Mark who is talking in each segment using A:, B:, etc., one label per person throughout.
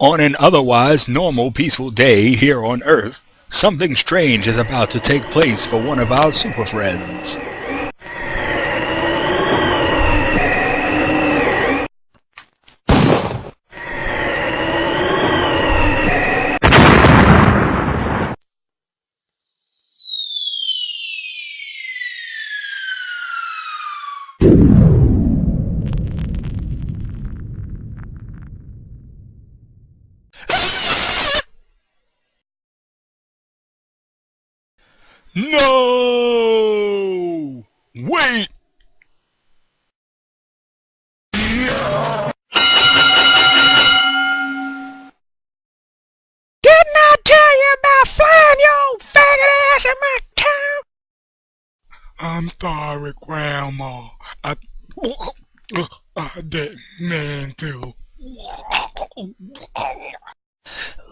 A: On an otherwise normal peaceful day here on Earth, something strange is about to take place for one of our super friends. No! Wait!
B: Didn't I tell you about flying your faggot ass in my town?
C: I'm sorry, Grandma. I didn't mean to.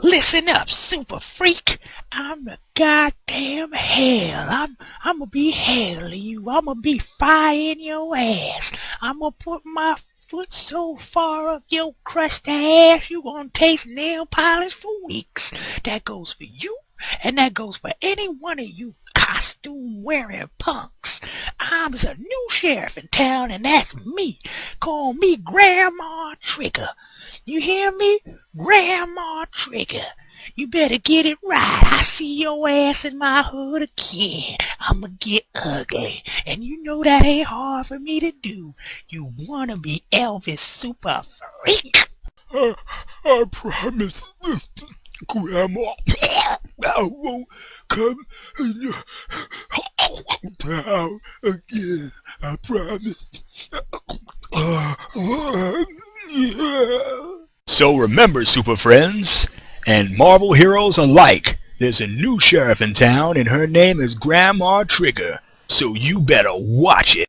B: Listen up, super freak. I'm the goddamn hell. I'm gonna be hell to you. I'm gonna be fire in your ass. I'm gonna put my foot so far up your crusty ass you gonna taste nail polish for weeks. That goes for you, and that goes for any one of you costume-wearing punks. I'm the new sheriff in town, and that's me. Call me Grandma Trigger. You hear me? Grandma Trigger. You better get it right. I see your ass in my hood again. I'ma get ugly, and you know that ain't hard for me to do. You wanna be Elvis super freak?
C: I promise, Grandma, I won't come in your town again. I promise. Yeah.
A: So remember, super friends, and Marvel heroes alike, there's a new sheriff in town and her name is Grandma Trigger, so you better watch it.